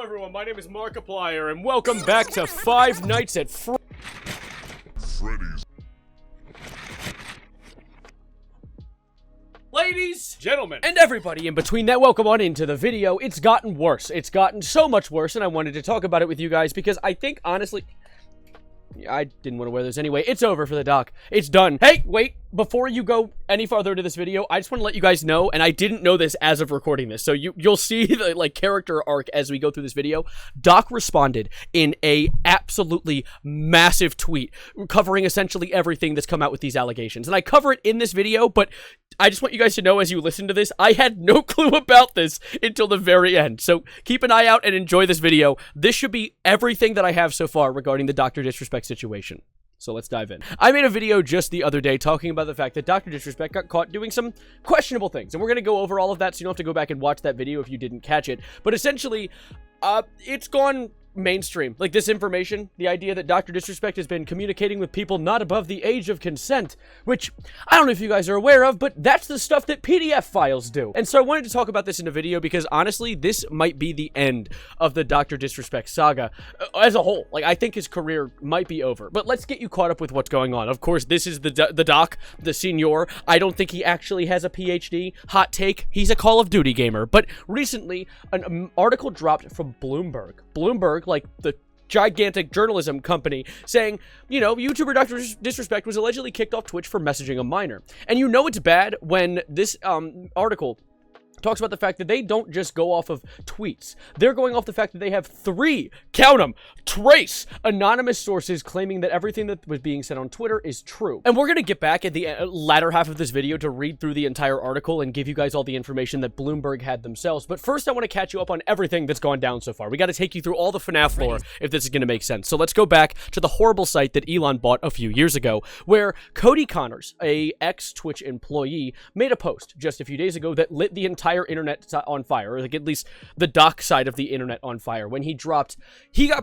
everyone, my name is Markiplier, and welcome back to Five Nights at Freddy's. Ladies, gentlemen, and everybody in between that, welcome on into the video. It's gotten worse. It's gotten so much worse, and I wanted to talk about it with you guys because I think, honestly... I didn't want to wear this anyway. It's over for the doc. It's done. Hey, wait. Before you go any farther into this video, I just want to let you guys know, and I didn't know this as of recording this, so you'll see the, character arc as we go through this video. Doc responded in a absolutely massive tweet, covering essentially everything that's come out with these allegations. And I cover it in this video, but I just want you guys to know as you listen to this, I had no clue about this until the very end. So keep an eye out and enjoy this video. This should be everything that I have so far regarding the DrDisRespect situation. So let's dive in. I made a video just the other day talking about the fact that DrDisRespect got caught doing some questionable things. And we're going to go over all of that, so you don't have to go back and watch that video if you didn't catch it. But essentially, it's gone mainstream. Like, this information, the idea that DrDisRespect has been communicating with people not above the age of consent, which I don't know if you guys are aware of, but that's the stuff that PDF files do. And so I wanted to talk about this in a video because honestly, this might be the end of the DrDisRespect saga as a whole. Like, I think his career might be over, but let's get you caught up with what's going on. Of course, this is the doc, the senior. I don't think he actually has a PhD. Hot take, he's a Call of Duty gamer. But recently, an article dropped from Bloomberg, like the gigantic journalism company, saying, you know, YouTuber DrDisRespect was allegedly kicked off Twitch for messaging a minor. And you know it's bad when this article talks about the fact that they don't just go off of tweets. They're going off the fact that they have 3, count them, trace anonymous sources claiming that everything that was being said on Twitter is true. And we're going to get back at the latter half of this video to read through the entire article and give you guys all the information that Bloomberg had themselves. But first, I want to catch you up on everything that's gone down so far. We got to take you through all the FNAF lore if this is going to make sense. So let's go back to the horrible site that Elon bought a few years ago, where Cody Connors, a ex-Twitch employee, made a post just a few days ago that lit the entire internet on fire, or like at least the doc side of the internet on fire, when he got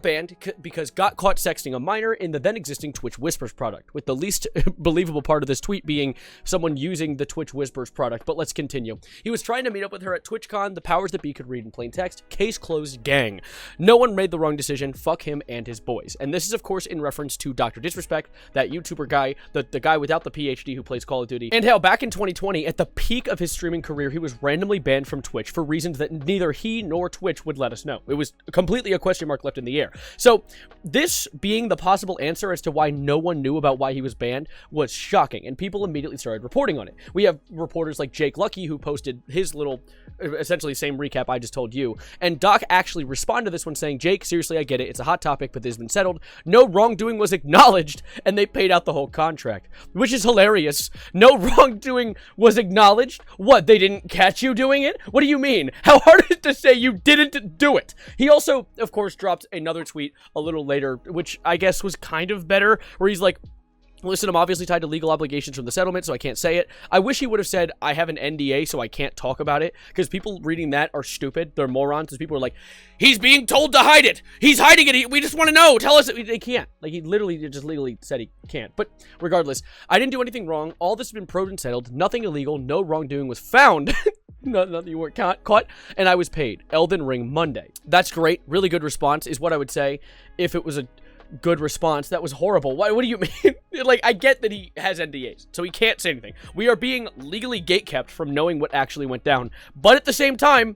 banned because got caught sexting a minor in the then existing Twitch Whispers product, with the least believable part of this tweet being someone using the Twitch Whispers product. But let's continue. He was trying to meet up with her at TwitchCon. The powers that be could read in plain text. Case closed, gang. No one made the wrong decision. Fuck him and his boys. And this is of course in reference to DrDisRespect, that YouTuber guy, the guy without the PhD who plays Call of Duty, and how back in 2020, at the peak of his streaming career, he was randomly banned from Twitch for reasons that neither he nor Twitch would let us know. It was completely a question mark left in the air. So this being the possible answer as to why no one knew about why he was banned was shocking, and people immediately started reporting on it. We have reporters like Jake Lucky who posted his little, essentially same recap I just told you, and Doc actually responded to this one saying, Jake, seriously, I get it, it's a hot topic, but this has been settled. No wrongdoing was acknowledged, and they paid out the whole contract, which is hilarious. No wrongdoing was acknowledged? What, they didn't catch you doing it? What do you mean? How hard is it to say you didn't do it? He also, of course, dropped another tweet a little later, which I guess was kind of better, where he's like, listen, I'm obviously tied to legal obligations from the settlement, so I can't say it. I wish he would have said, I have an NDA, so I can't talk about it, because people reading that are stupid. They're morons, because people are like, he's being told to hide it! He's hiding it! We just want to know! Tell us! They can't. Like, he literally just legally said he can't. But regardless, I didn't do anything wrong. All this has been proved and settled. Nothing illegal. No wrongdoing was found. Nothing, you weren't caught, and I was paid. Elden Ring Monday. That's great. Really good response is what I would say if it was a good response. That was horrible. What do you mean? Like, I get that he has NDAs, so he can't say anything. We are being legally gatekept from knowing what actually went down. But at the same time,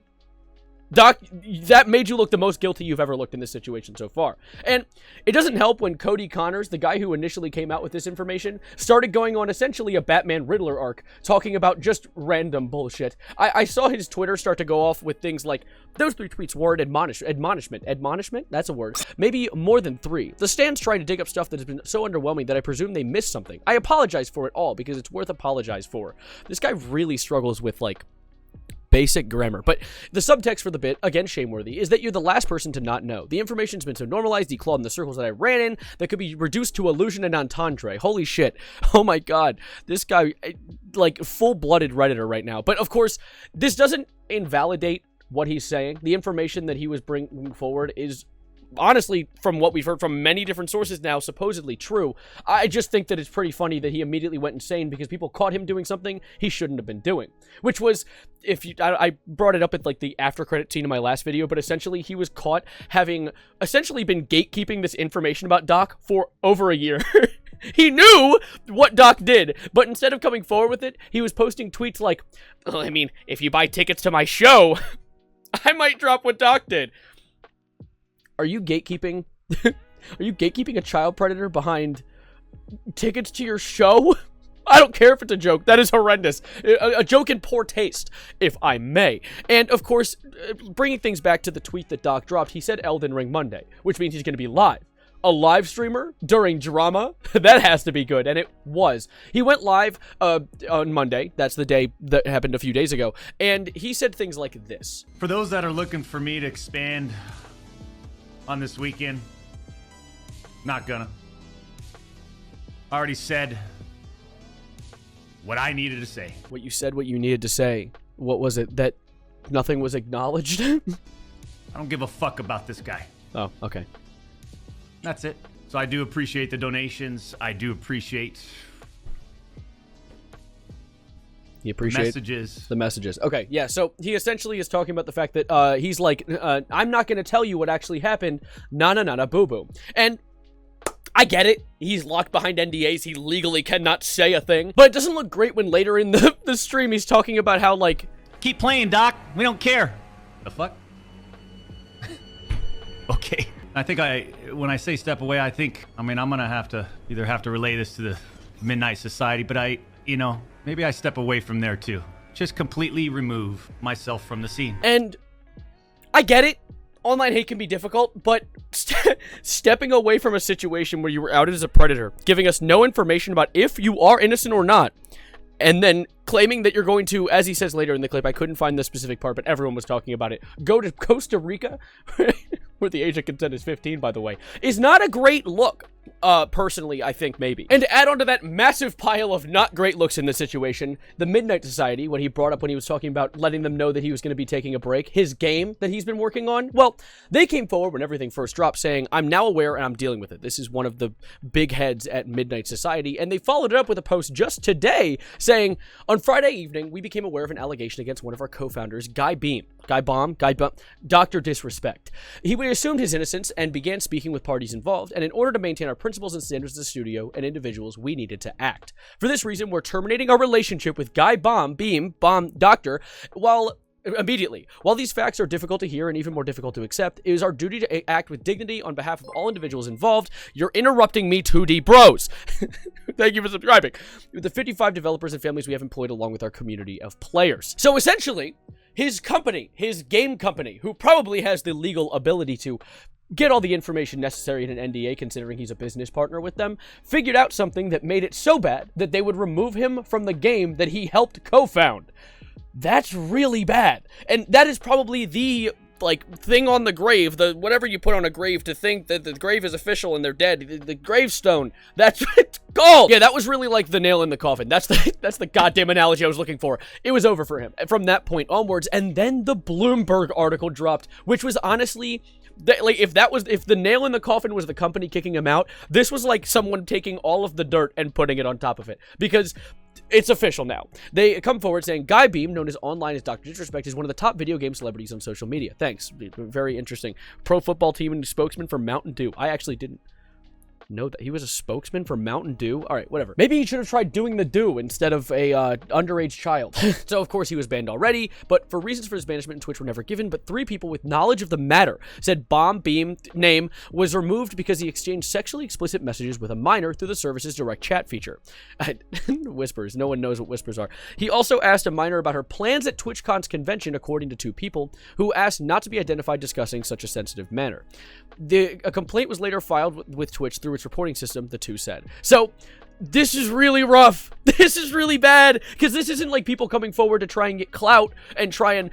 Doc, that made you look the most guilty you've ever looked in this situation so far. And it doesn't help when Cody Connors, the guy who initially came out with this information, started going on essentially a Batman Riddler arc, talking about just random bullshit. I saw his Twitter start to go off with things like, those 3 tweets were an admonishment? That's a word. Maybe more than 3. The stand's trying to dig up stuff that has been so underwhelming that I presume they missed something. I apologize for it all, because it's worth apologize for. This guy really struggles with, like, basic grammar. But the subtext for the bit, again shameworthy, is that you're the last person to not know. The information's been so normalized, declawed in the circles that I ran in, that could be reduced to illusion and entendre. Holy shit. Oh my god. This guy, like, full-blooded Redditor right now. But of course, this doesn't invalidate what he's saying. The information that he was bringing forward is honestly, from what we've heard from many different sources now, supposedly true. I just think that it's pretty funny that he immediately went insane because people caught him doing something he shouldn't have been doing. Which was, I brought it up at like the after credit scene in my last video, but essentially he was caught having essentially been gatekeeping this information about Doc for over a year. He knew what Doc did, but instead of coming forward with it, he was posting tweets like, well, I mean, if you buy tickets to my show, I might drop what Doc did. Are you gatekeeping? Are you gatekeeping a child predator behind tickets to your show? I don't care if it's a joke. That is horrendous. A joke in poor taste, if I may. And, of course, bringing things back to the tweet that Doc dropped, he said Elden Ring Monday, which means he's going to be live. A live streamer during drama? That has to be good, and it was. He went live on Monday. That's the day that happened a few days ago, and he said things like this. For those that are looking for me to expand on this weekend, not gonna. I already said what I needed to say. What you said, what you needed to say. What was it? That nothing was acknowledged? I don't give a fuck about this guy. Oh, okay. That's it. So I do appreciate the donations. I do appreciate the messages. The messages. Okay, yeah, so he essentially is talking about the fact that he's like, I'm not going to tell you what actually happened. Na boo-boo. And I get it. He's locked behind NDAs. He legally cannot say a thing. But it doesn't look great when later in the stream he's talking about how, like... Keep playing, Doc. We don't care. The fuck? Okay. I think when I say step away, I'm gonna have to relay this to the Midnight Society, but maybe I step away from there too. Just completely remove myself from the scene. And I get it. Online hate can be difficult, but stepping away from a situation where you were outed as a predator, giving us no information about if you are innocent or not, and then claiming that you're going to, as he says later in the clip, I couldn't find the specific part, but everyone was talking about it, go to Costa Rica, where the age of consent is 15, by the way, is not a great look. Personally, I think maybe. And to add on to that massive pile of not great looks in this situation, the Midnight Society, what he brought up when he was talking about letting them know that he was going to be taking a break, his game that he's been working on, well, they came forward when everything first dropped saying, I'm now aware and I'm dealing with it. This is one of the big heads at Midnight Society, and they followed it up with a post just today saying, on Friday evening, we became aware of an allegation against one of our co-founders, DrDisRespect. He assumed his innocence and began speaking with parties involved, and in order to maintain our principles and standards as a studio and individuals, we needed to act. For this reason, we're terminating our relationship with Doctor, immediately. While these facts are difficult to hear and even more difficult to accept, it is our duty to act with dignity on behalf of all individuals involved. You're interrupting me, 2D bros. Thank you for subscribing. With the 55 developers and families we have employed along with our community of players. So essentially, his company, his game company, who probably has the legal ability to get all the information necessary in an NDA, considering he's a business partner with them, figured out something that made it so bad that they would remove him from the game that he helped co-found. That's really bad. And that is probably the, thing on the grave, whatever you put on a grave to think that the grave is official and they're dead, the gravestone. That's what it's called. Yeah, that was really like the nail in the coffin. That's the goddamn analogy I was looking for. It was over for him from that point onwards. And then the Bloomberg article dropped, which was honestly... if the nail in the coffin was the company kicking him out, this was like someone taking all of the dirt and putting it on top of it. Because it's official now. They come forward saying, Guy Beam, known as online as DrDisRespect, is one of the top video game celebrities on social media. Thanks. Very interesting. Pro football team and spokesman for Mountain Dew. I actually didn't know that he was a spokesman for Mountain Dew. All right, whatever. Maybe he should have tried doing the Dew instead of a underage child. So of course he was banned already, but for reasons for his banishment, Twitch were never given. But 3 people with knowledge of the matter said Beam name was removed because he exchanged sexually explicit messages with a minor through the service's direct chat feature. Whispers. No one knows what whispers are. He also asked a minor about her plans at TwitchCon's convention, according to 2 people who asked not to be identified discussing such a sensitive matter. A complaint was later filed with Twitch through its reporting system, the 2 said. So, this is really rough. This is really bad, because this isn't like people coming forward to try and get clout and try and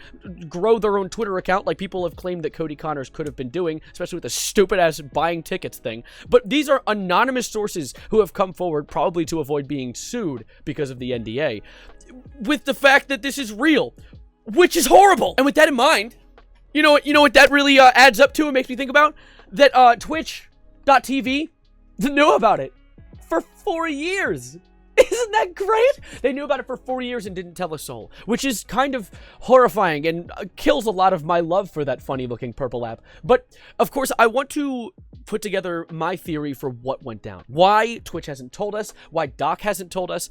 grow their own Twitter account like people have claimed that Cody Connors could have been doing, especially with the stupid-ass buying tickets thing. But these are anonymous sources who have come forward, probably to avoid being sued because of the NDA, with the fact that this is real, which is horrible. And with that in mind, you know what that really adds up to and makes me think about? that Twitch.tv knew about it for 4 years. Isn't that great? They knew about it for 4 years and didn't tell a soul, which is kind of horrifying and kills a lot of my love for that funny-looking purple app. But, of course, I want to put together my theory for what went down. Why Twitch hasn't told us, why Doc hasn't told us.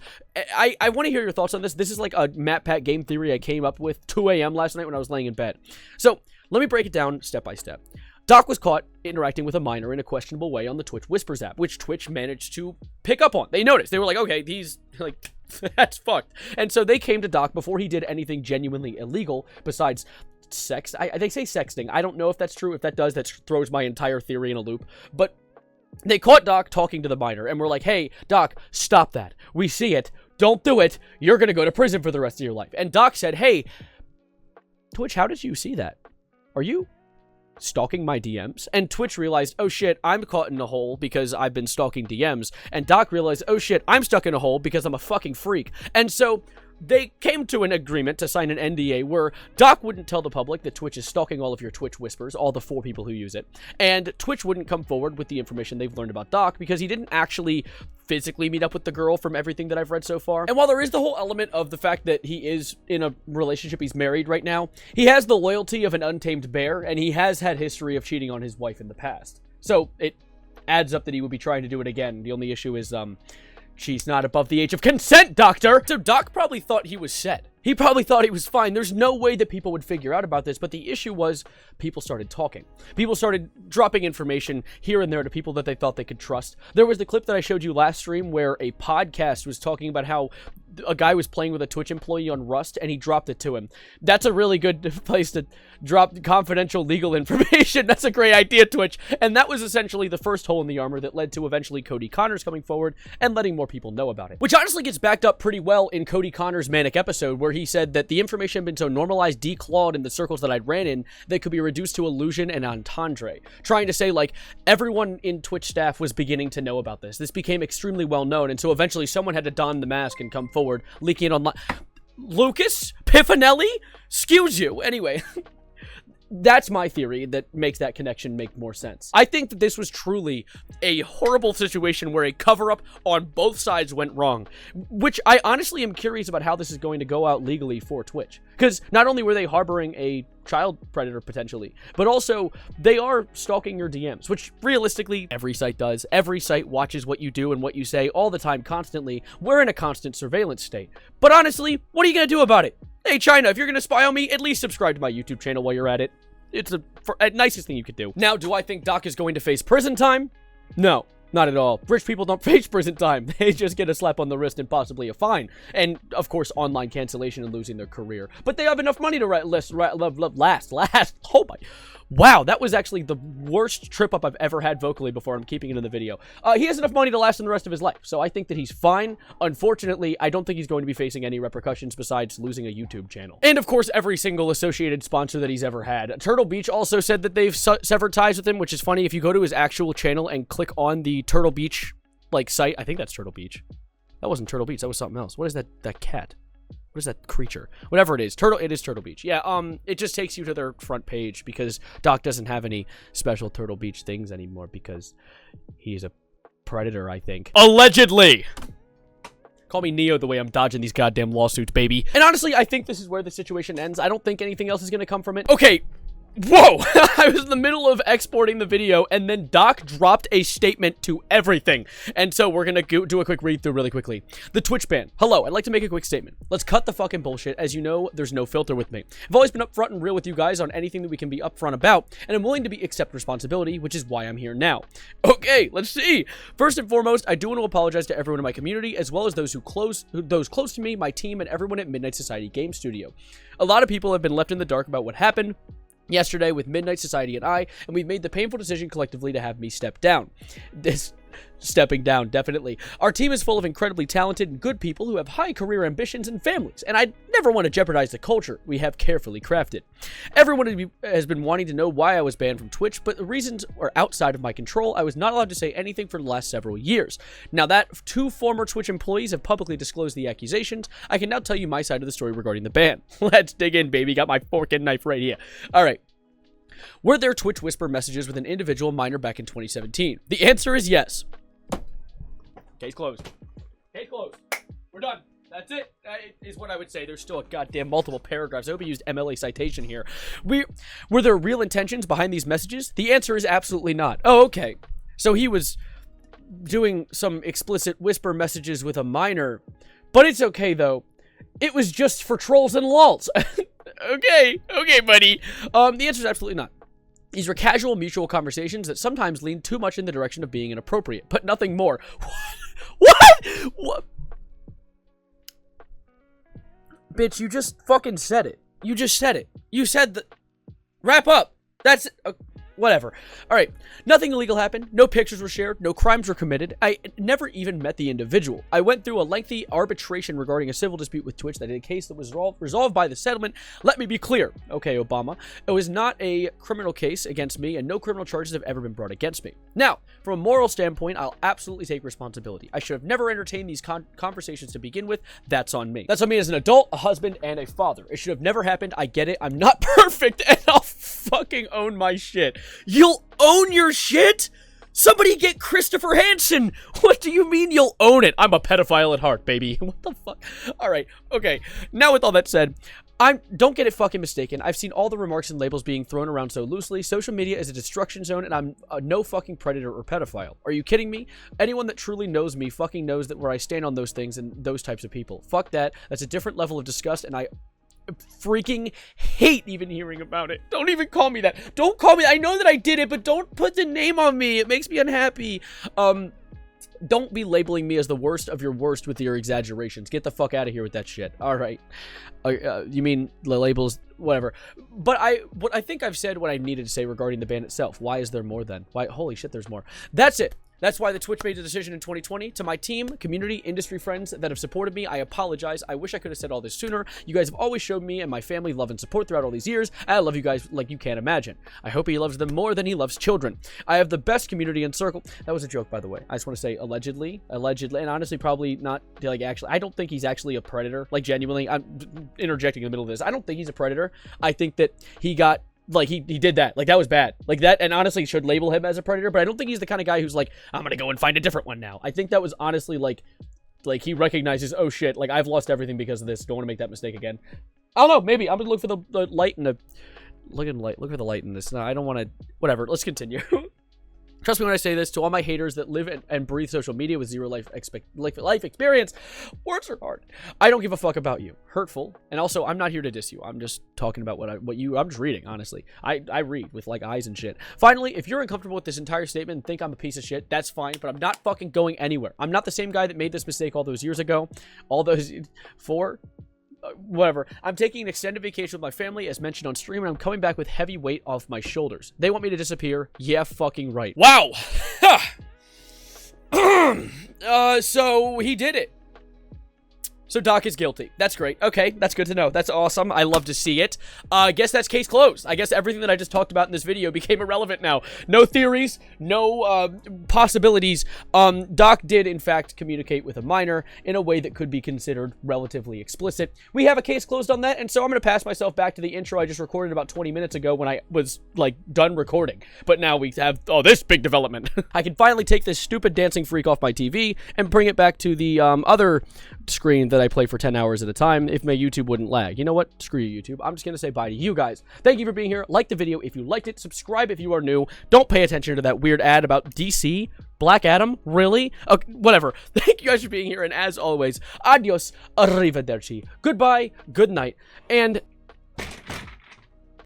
I want to hear your thoughts on this. This is like a Matt Pat game theory I came up with 2 a.m. last night when I was laying in bed. So, let me break it down step by step. Doc was caught interacting with a minor in a questionable way on the Twitch Whispers app, which Twitch managed to pick up on. They noticed. They were like, okay, he's like, that's fucked. And so they came to Doc before he did anything genuinely illegal besides sex. They say sexting. I don't know if that's true. If that does, that throws my entire theory in a loop. But they caught Doc talking to the minor and were like, hey, Doc, stop that. We see it. Don't do it. You're going to go to prison for the rest of your life. And Doc said, hey, Twitch, how did you see that? Are you stalking my DMs? And Twitch realized, oh shit, I'm caught in a hole because I've been stalking DMs. And Doc realized, oh shit, I'm stuck in a hole because I'm a fucking freak. And so they came to an agreement to sign an NDA where Doc wouldn't tell the public that Twitch is stalking all of your Twitch Whispers, all the 4 people who use it, and Twitch wouldn't come forward with the information they've learned about Doc because he didn't actually physically meet up with the girl from everything that I've read so far. And while there is the whole element of the fact that he is in a relationship, he's married right now, he has the loyalty of an untamed bear, and he has had history of cheating on his wife in the past. So it adds up that he would be trying to do it again. The only issue is, she's not above the age of consent, Doctor! So Doc probably thought he was set. He probably thought he was fine. There's no way that people would figure out about this, but the issue was people started talking. People started dropping information here and there to people that they thought they could trust. There was the clip that I showed you last stream where a podcast was talking about how a guy was playing with a Twitch employee on Rust, and he dropped it to him. That's a really good place to drop confidential legal information. That's a great idea, Twitch. And that was essentially the first hole in the armor that led to eventually Cody Connors coming forward and letting more people know about it. Which honestly gets backed up pretty well in Cody Connors' Manic episode, where he said that the information had been so normalized, declawed in the circles that I'd ran in, that could be reduced to illusion and entendre. Trying to say, like, everyone in Twitch staff was beginning to know about this. This became extremely well known, and so eventually someone had to don the mask and come forward, leaking it online. Lucas? Piffanelli? Excuse you. Anyway, that's my theory that makes that connection make more sense. I think that this was truly a horrible situation where a cover-up on both sides went wrong, which I honestly am curious about how this is going to go out legally for Twitch. Because not only were they harboring a child predator potentially, but also they are stalking your DMs, which realistically every site does. Every site watches what you do and what you say all the time, constantly. We're in a constant surveillance state. But honestly, what are you going to do about it? Hey, China, if you're going to spy on me, at least subscribe to my YouTube channel while you're at it. It's the nicest thing you could do. Now, do I think Doc is going to face prison time? No, not at all. Rich people don't face prison time. They just get a slap on the wrist and possibly a fine. And, of course, online cancellation and losing their career. But they have enough money to last. Oh my... Wow, that was actually the worst trip up I've ever had vocally before. I'm keeping it in the video. He has enough money to last him the rest of his life, so I think that he's fine. Unfortunately, I don't think he's going to be facing any repercussions besides losing a YouTube channel. And of course, every single associated sponsor that he's ever had. Turtle Beach also said that they've severed ties with him, which is funny. If you go to his actual channel and click on the Turtle Beach, like, site, I think that's Turtle Beach. That wasn't Turtle Beach, that was something else. What is that cat? What is that creature? Whatever it is. It is Turtle Beach. Yeah, it just takes you to their front page because Doc doesn't have any special Turtle Beach things anymore because he's a predator, I think. Allegedly! Call me Neo the way I'm dodging these goddamn lawsuits, baby. And honestly, I think this is where the situation ends. I don't think anything else is gonna come from it. Okay. Whoa! I was in the middle of exporting the video, and then Doc dropped a statement to everything. And so we're gonna do a quick read-through really quickly. The Twitch ban. Hello, I'd like to make a quick statement. Let's cut the fucking bullshit. As you know, there's no filter with me. I've always been upfront and real with you guys on anything that we can be upfront about, and I'm willing to accept responsibility, which is why I'm here now. Okay, let's see. First and foremost, I do want to apologize to everyone in my community, as well as those close to me, my team, and everyone at Midnight Society Game Studio. A lot of people have been left in the dark about what happened yesterday with Midnight Society and I, and we've made the painful decision collectively to have me step down. Stepping down, definitely. Our team is full of incredibly talented and good people who have high career ambitions and families, and I never want to jeopardize the culture we have carefully crafted. Everyone has been wanting to know why I was banned from Twitch, but the reasons are outside of my control. I was not allowed to say anything for the last several years. Now that 2 former Twitch employees have publicly disclosed the accusations, I can now tell you my side of the story regarding the ban. Let's dig in, baby. Got my fork and knife right here. All right. Were there Twitch whisper messages with an individual minor back in 2017? The answer is yes. Case closed. Case closed. We're done. That's it. Is what I would say. There's still a goddamn multiple paragraphs. I hope he used MLA citation here. Were there real intentions behind these messages? The answer is absolutely not. Oh, okay. So he was doing some explicit whisper messages with a minor. But it's okay, though. It was just for trolls and lols. Okay, buddy. The answer is absolutely not. These were casual mutual conversations that sometimes lean too much in the direction of being inappropriate, but nothing more. What? Bitch, you just fucking said it. You just said it. You said that. Wrap up. That's whatever. All right. Nothing illegal happened. No pictures were shared. No crimes were committed. I never even met the individual. I went through a lengthy arbitration regarding a civil dispute with Twitch that in a case that was resolved by the settlement. Let me be clear. Okay, Obama. It was not a criminal case against me, and no criminal charges have ever been brought against me. Now, from a moral standpoint, I'll absolutely take responsibility. I should have never entertained these conversations to begin with. That's on me. That's on me as an adult, a husband, and a father. It should have never happened. I get it. I'm not perfect, and I'll fucking own my shit. You'll own your shit? Somebody get Christopher Hansen. What do you mean you'll own it? I'm a pedophile at heart, baby. What the fuck? All right. Okay. Now with all that said, don't get it fucking mistaken. I've seen all the remarks and labels being thrown around so loosely. Social media is a destruction zone, and I'm no fucking predator or pedophile. Are you kidding me? Anyone that truly knows me fucking knows that where I stand on those things and those types of people. Fuck that. That's a different level of disgust, and I freaking hate even hearing about it. Don't even call me that. Don't call me. I know that I did it, but don't put the name on me. It makes me unhappy. Don't be labeling me as the worst of your worst with your exaggerations. Get the fuck out of here with that shit. All right. You mean the labels, whatever. But I think I've said what I needed to say regarding the ban itself. Why is there more then? Why? Holy shit, there's more. That's it. That's why the Twitch made the decision in 2020. To my team, community, industry friends that have supported me, I apologize. I wish I could have said all this sooner. You guys have always showed me and my family love and support throughout all these years. I love you guys like you can't imagine. I hope he loves them more than he loves children. I have the best community and circle. That was a joke, by the way. I just want to say allegedly, and honestly, probably not like actually. I don't think he's actually a predator. Like genuinely, I'm interjecting in the middle of this. I don't think he's a predator. I think that he got. Like, he did that. Like, that was bad. Like, that, and honestly, should label him as a predator, but I don't think he's the kind of guy who's like, I'm gonna go and find a different one now. I think that was honestly, like he recognizes, oh shit, like, I've lost everything because of this. Don't want to make that mistake again. I don't know, maybe. I'm gonna look for the light in the... Look for the light in this. No, I don't want to... Whatever, let's continue. Trust me when I say this, to all my haters that live and breathe social media with zero life experience, words are hard. I don't give a fuck about you. Hurtful. And also, I'm not here to diss you. I'm just talking about I'm just reading, honestly. I read with, like, eyes and shit. Finally, if you're uncomfortable with this entire statement and think I'm a piece of shit, that's fine, but I'm not fucking going anywhere. I'm not the same guy that made this mistake all those years ago. All those... Whatever. I'm taking an extended vacation with my family, as mentioned on stream, and I'm coming back with heavy weight off my shoulders. They want me to disappear? Yeah, fucking right. Wow! So, he did it. So Doc is guilty. That's great. Okay, that's good to know. That's awesome. I love to see it. I guess that's case closed. I guess everything that I just talked about in this video became irrelevant now. No theories, no possibilities. Doc did, in fact, communicate with a minor in a way that could be considered relatively explicit. We have a case closed on that, and so I'm going to pass myself back to the intro I just recorded about 20 minutes ago when I was, like, done recording. But now we have, this big development. I can finally take this stupid dancing freak off my TV and bring it back to the other screen that I play for 10 hours at a time if my YouTube wouldn't lag. You know what? Screw you, YouTube. I'm just going to say bye to you guys. Thank you for being here. Like the video if you liked it. Subscribe if you are new. Don't pay attention to that weird ad about DC. Black Adam? Really? Okay, whatever. Thank you guys for being here, and as always, adios, arrivederci, goodbye, good night, and